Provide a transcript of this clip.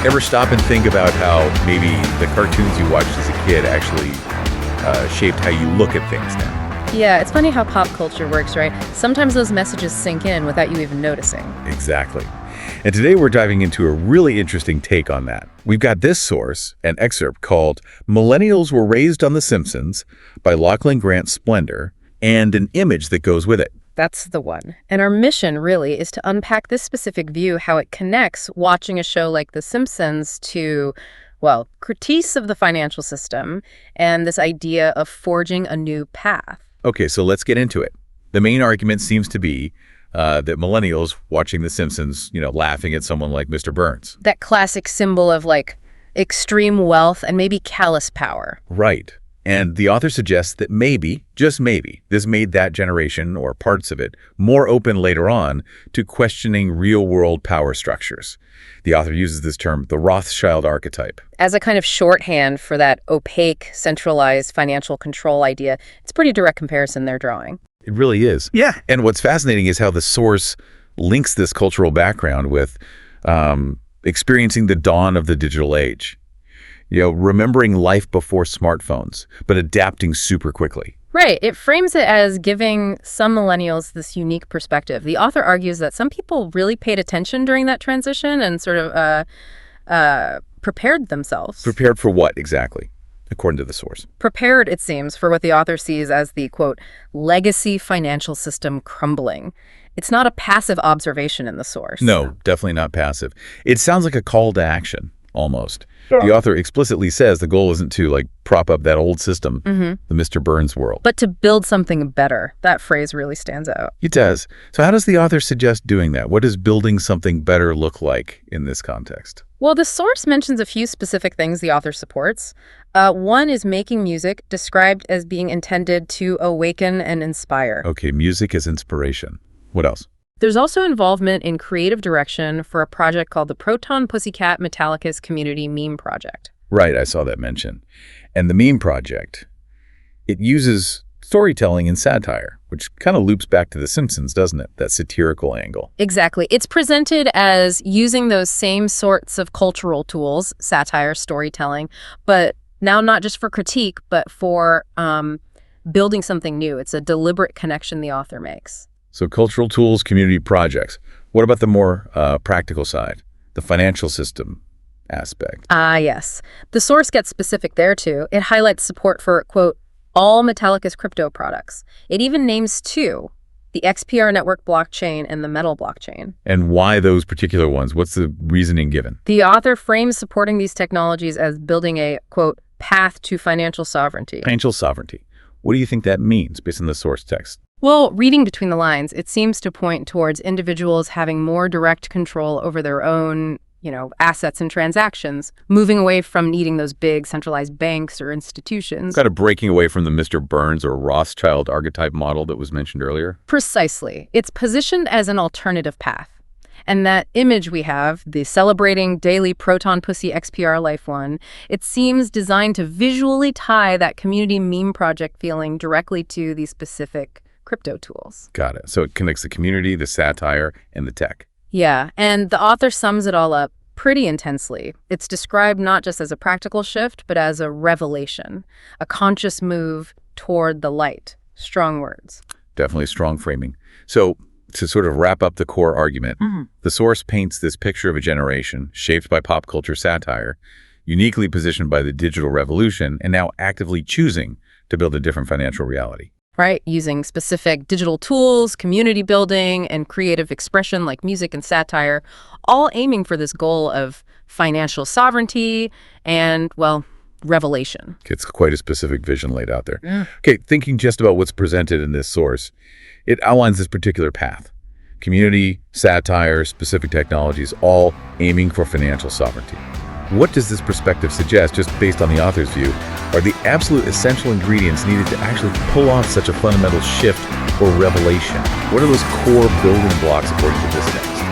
Ever stop and think about how maybe the cartoons you watched as a kid actually shaped how you look at things now? Yeah, it's funny how pop culture works, right? Sometimes those messages sink in without you even noticing. Exactly. And today we're diving into a really interesting take on that. We've got this source, an excerpt called Millennials Were Raised on The Simpsons by Lachlan Grant Splendor, and an image that goes with it. That's the one. And our mission, really, is to unpack this specific view, how it connects watching a show like The Simpsons to, well, critiques of the financial system and this idea of forging a new path. Okay, so let's get into it. The main argument seems to be that millennials watching The Simpsons, laughing at someone like Mr. Burns. That classic symbol of, extreme wealth and maybe callous power. Right. And the author suggests that maybe, just maybe, this made that generation, or parts of it, more open later on to questioning real-world power structures. The author uses this term, the Rothschild archetype. As a kind of shorthand for that opaque, centralized financial control idea, it's a pretty direct comparison they're drawing. It really is. Yeah. And what's fascinating is how the source links this cultural background with experiencing the dawn of the digital age. Remembering life before smartphones, but adapting super quickly. Right. It frames it as giving some millennials this unique perspective. The author argues that some people really paid attention during that transition and sort of prepared themselves. Prepared for what exactly, according to the source? Prepared, it seems, for what the author sees as the, quote, legacy financial system crumbling. It's not a passive observation in the source. No, definitely not passive. It sounds like a call to action, almost. Yeah. The author explicitly says the goal isn't to prop up that old system, the Mr. Burns world. But to build something better. That phrase really stands out. It does. So how does the author suggest doing that? What does building something better look like in this context? Well, the source mentions a few specific things the author supports. One is making music, described as being intended to awaken and inspire. Okay, music as inspiration. What else? There's also involvement in creative direction for a project called the Proton Pussy Cat Metallicus Community Meme Project. Right, I saw that mentioned. And the meme project, it uses storytelling and satire, which kind of loops back to The Simpsons, doesn't it? That satirical angle. Exactly. It's presented as using those same sorts of cultural tools, satire, storytelling, but now not just for critique, but for building something new. It's a deliberate connection the author makes. So cultural tools, community projects. What about the more practical side, the financial system aspect? Yes. The source gets specific there, too. It highlights support for, quote, all Metallicus crypto products. It even names two, the XPRNetwork Blockchain and the MetalBlockchain. And why those particular ones? What's the reasoning given? The author frames supporting these technologies as building a, quote, path to financial sovereignty. Financial sovereignty. What do you think that means based on the source text? Well, reading between the lines, it seems to point towards individuals having more direct control over their own, assets and transactions, moving away from needing those big centralized banks or institutions. Kind of breaking away from the Mr. Burns or Rothschild archetype model that was mentioned earlier? Precisely. It's positioned as an alternative path. And that image we have, the celebrating daily Proton Pussy XPR Life one, it seems designed to visually tie that community meme project feeling directly to these specific crypto tools. Got it. So it connects the community, the satire, and the tech. Yeah, and the author sums it all up pretty intensely. It's described not just as a practical shift, but as a revelation, a conscious move toward the light. Strong words. Definitely strong framing. So to sort of wrap up the core argument, the source paints this picture of a generation shaped by pop culture satire, uniquely positioned by the digital revolution, and now actively choosing to build a different financial reality. Right, using specific digital tools, community building, and creative expression like music and satire, all aiming for this goal of financial sovereignty and, well, revelation. It's quite a specific vision laid out there. Yeah. Okay, thinking just about what's presented in this source, it outlines this particular path. Community, satire, specific technologies, all aiming for financial sovereignty. What does this perspective suggest, just based on the author's view, are the absolute essential ingredients needed to actually pull off such a fundamental shift or revelation? What are those core building blocks according to this text?